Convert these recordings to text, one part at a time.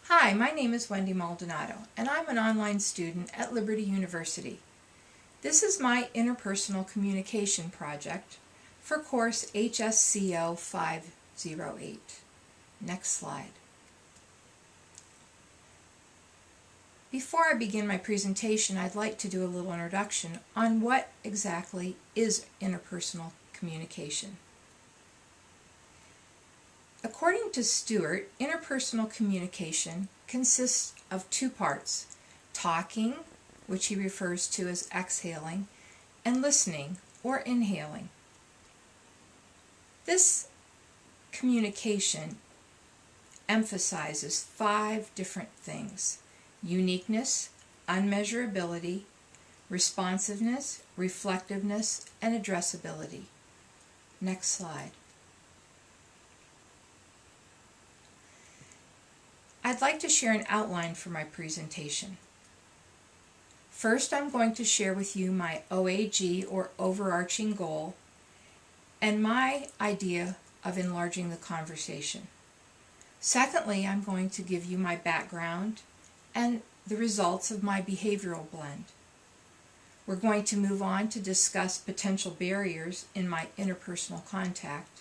Hi, my name is Wendy Maldonado, and I'm an online student at Liberty University. This is my interpersonal communication project for course HSCO 508. Next slide. Before I begin my presentation, I'd like to do a little introduction on what exactly is interpersonal communication. According to Stewart, interpersonal communication consists of two parts: talking, which he refers to as exhaling, and listening, or inhaling. This communication emphasizes 5 different things: uniqueness, unmeasurability, responsiveness, reflectiveness, and addressability. Next slide. I'd like to share an outline for my presentation. First, I'm going to share with you my OAG, or overarching goal, and my idea of enlarging the conversation. Secondly, I'm going to give you my background and the results of my behavioral blend. We're going to move on to discuss potential barriers in my interpersonal contact,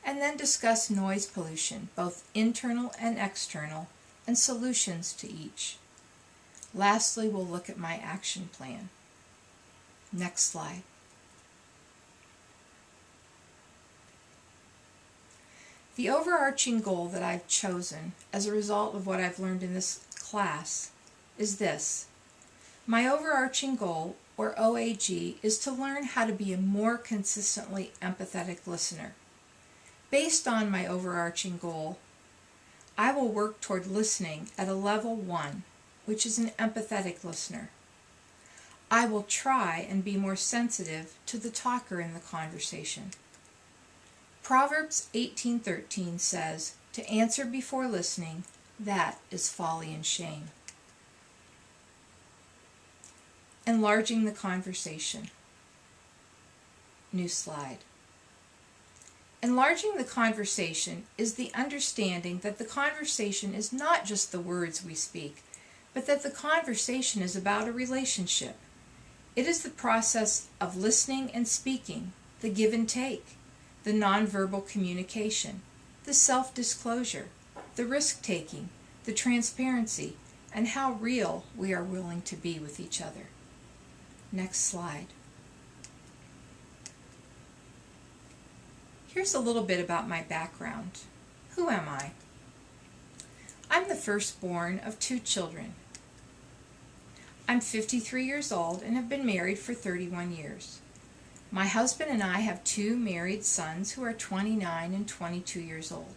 and then discuss noise pollution, both internal and external, and solutions to each. Lastly, we'll look at my action plan. Next slide. The overarching goal that I've chosen as a result of what I've learned in this class is this. My overarching goal, or OAG, is to learn how to be a more consistently empathetic listener. Based on my overarching goal, I will work toward listening at a level 1, which is an empathetic listener. I will try and be more sensitive to the talker in the conversation. Proverbs 18:13 says, "To answer before listening, that is folly and shame." Enlarging the conversation. New slide. Enlarging the conversation is the understanding that the conversation is not just the words we speak, but that the conversation is about a relationship. It is the process of listening and speaking, the give and take, the nonverbal communication, the self-disclosure, the risk-taking, the transparency, and how real we are willing to be with each other. Next slide. Here's a little bit about my background. Who am I? I'm the firstborn of 2 children. I'm 53 years old and have been married for 31 years. My husband and I have 2 married sons who are 29 and 22 years old.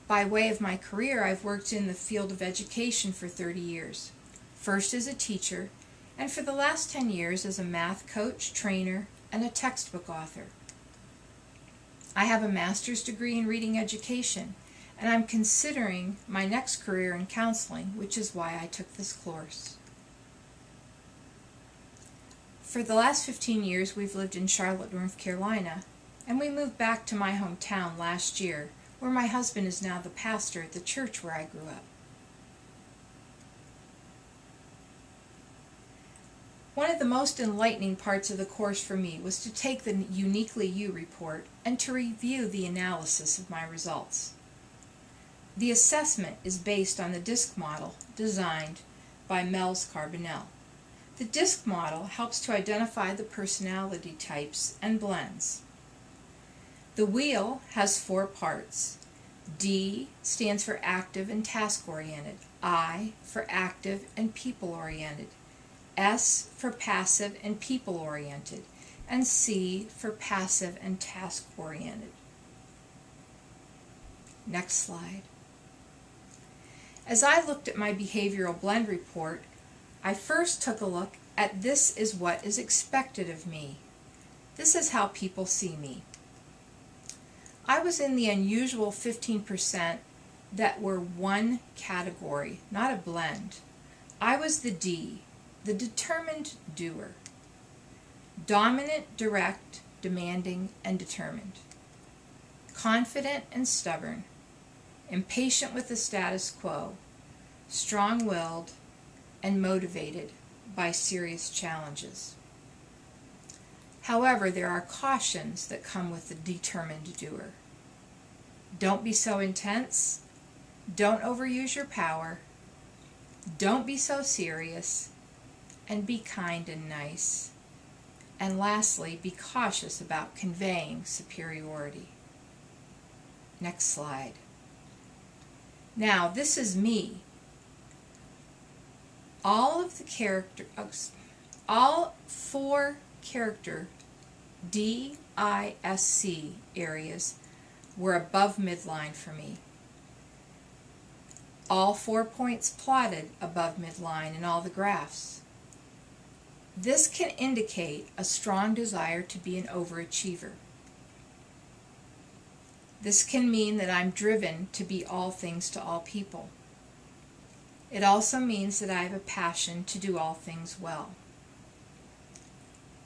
By way of my career, I've worked in the field of education for 30 years. First as a teacher, and for the last 10 years as a math coach, trainer, and a textbook author. I have a master's degree in reading education, and I'm considering my next career in counseling, which is why I took this course. For the last 15 years, we've lived in Charlotte, North Carolina, and we moved back to my hometown last year, where my husband is now the pastor at the church where I grew up. One of the most enlightening parts of the course for me was to take the Uniquely You report and to review the analysis of my results. The assessment is based on the DISC model designed by Mel's Carbonell. The DISC model helps to identify the personality types and blends. The wheel has 4 parts. D stands for active and task-oriented, I for active and people-oriented, S for passive and people-oriented, and C for passive and task-oriented. Next slide. As I looked at my behavioral blend report, I first took a look at this is what is expected of me. This is how people see me. I was in the unusual 15% that were one category, not a blend. I was the D, the determined doer. Dominant, direct, demanding, and determined. Confident and stubborn. impatient with the status quo, strong-willed, and motivated by serious challenges. However, there are cautions that come with the determined doer. Don't be so intense. Don't overuse your power. Don't be so serious. And be kind and nice. And lastly, be cautious about conveying superiority. Next slide. Now, this is me. All 4 character DISC areas were above midline for me. All 4 points plotted above midline in all the graphs. This can indicate a strong desire to be an overachiever. This can mean that I'm driven to be all things to all people. It also means that I have a passion to do all things well.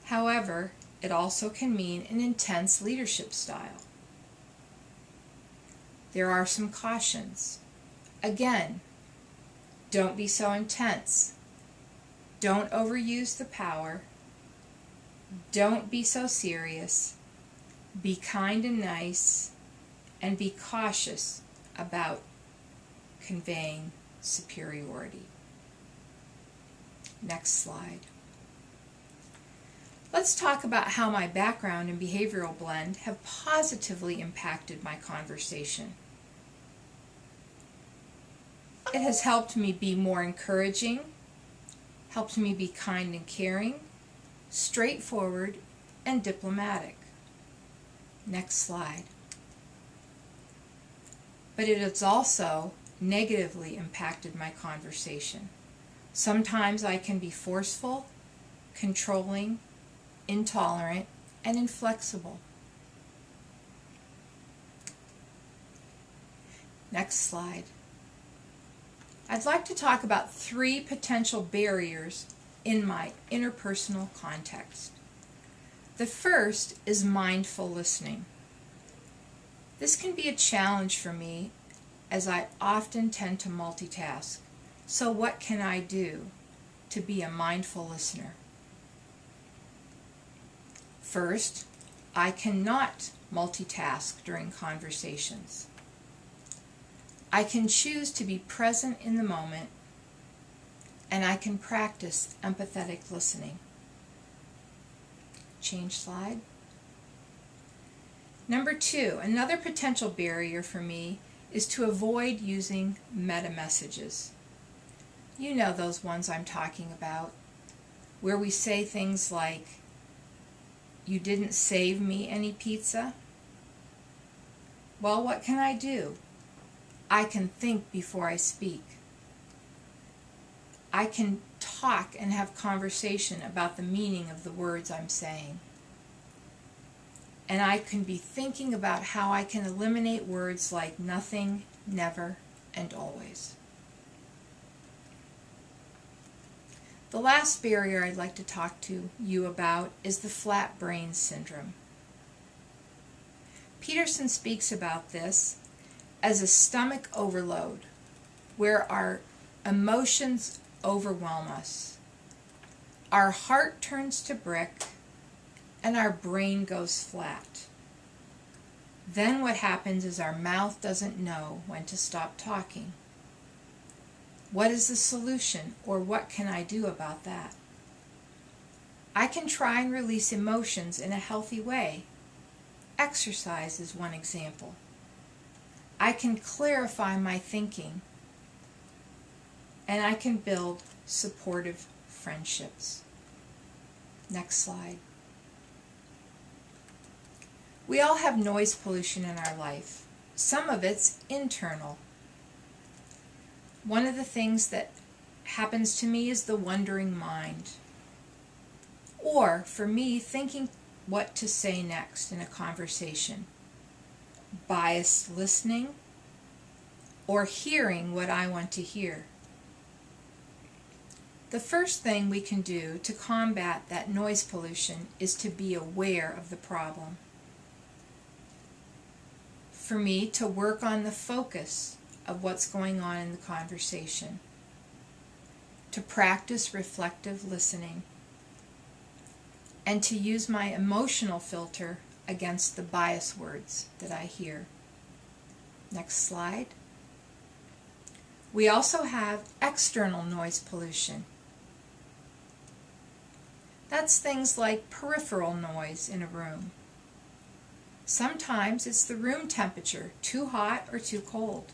However, it also can mean an intense leadership style. There are some cautions. Again, don't be so intense. Don't overuse the power. Don't be so serious. Be kind and nice, and be cautious about conveying superiority. Next slide. Let's talk about how my background and behavioral blend have positively impacted my conversation. It has helped me be more encouraging, helped me be kind and caring, straightforward, and diplomatic. Next slide. But it has also negatively impacted my conversation. Sometimes I can be forceful, controlling, intolerant, and inflexible. Next slide. I'd like to talk about 3 potential barriers in my interpersonal context. The first is mindful listening. This can be a challenge for me as I often tend to multitask. So what can I do to be a mindful listener? First, I cannot multitask during conversations. I can choose to be present in the moment, and I can practice empathetic listening. Change slide. Number 2, another potential barrier for me is to avoid using meta messages. You know those ones I'm talking about, where we say things like, "You didn't save me any pizza?" Well, what can I do? I can think before I speak. I can talk and have conversation about the meaning of the words I'm saying. And I can be thinking about how I can eliminate words like nothing, never, and always. The last barrier I'd like to talk to you about is the flat brain syndrome. Peterson speaks about this as a stomach overload, where our emotions overwhelm us. Our heart turns to brick, and our brain goes flat. Then what happens is our mouth doesn't know when to stop talking. What is the solution, or what can I do about that? I can try and release emotions in a healthy way. Exercise is one example. I can clarify my thinking, and I can build supportive friendships. Next slide. We all have noise pollution in our life. Some of it's internal. One of the things that happens to me is the wandering mind. Or, for me, thinking what to say next in a conversation. Biased listening, or hearing what I want to hear. The first thing we can do to combat that noise pollution is to be aware of the problem. For me, to work on the focus of what's going on in the conversation, to practice reflective listening, and to use my emotional filter against the bias words that I hear. Next slide. We also have external noise pollution. That's things like peripheral noise in a room. Sometimes it's the room temperature, too hot or too cold.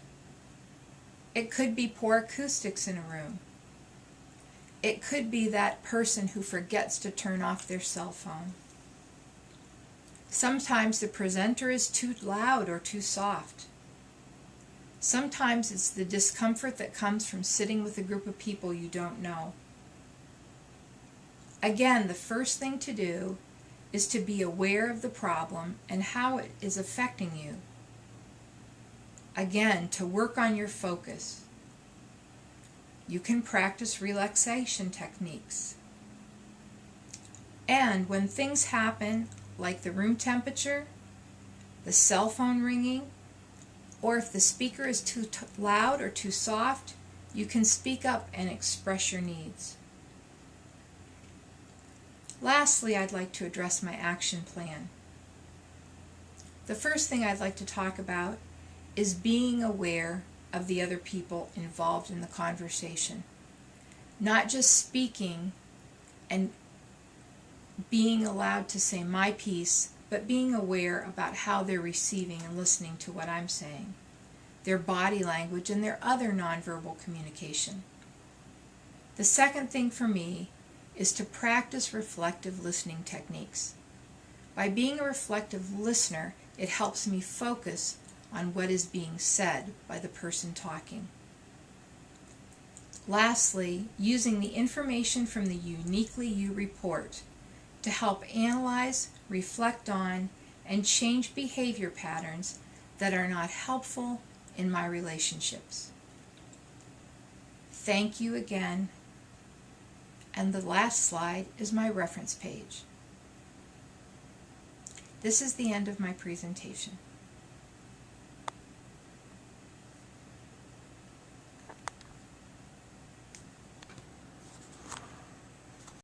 It could be poor acoustics in a room. It could be that person who forgets to turn off their cell phone. Sometimes the presenter is too loud or too soft. Sometimes it's the discomfort that comes from sitting with a group of people you don't know. Again, the first thing to do is to be aware of the problem and how it is affecting you. Again, to work on your focus. You can practice relaxation techniques. And when things happen, like the room temperature, the cell phone ringing, or if the speaker is too loud or too soft, you can speak up and express your needs. Lastly, I'd like to address my action plan. The first thing I'd like to talk about is being aware of the other people involved in the conversation. Not just speaking and being allowed to say my piece, but being aware about how they're receiving and listening to what I'm saying, their body language, and their other nonverbal communication. The second thing for me is to practice reflective listening techniques. By being a reflective listener, it helps me focus on what is being said by the person talking. Lastly, using the information from the Uniquely You report to help analyze, reflect on, and change behavior patterns that are not helpful in my relationships. Thank you again. And the last slide is my reference page. This is the end of my presentation.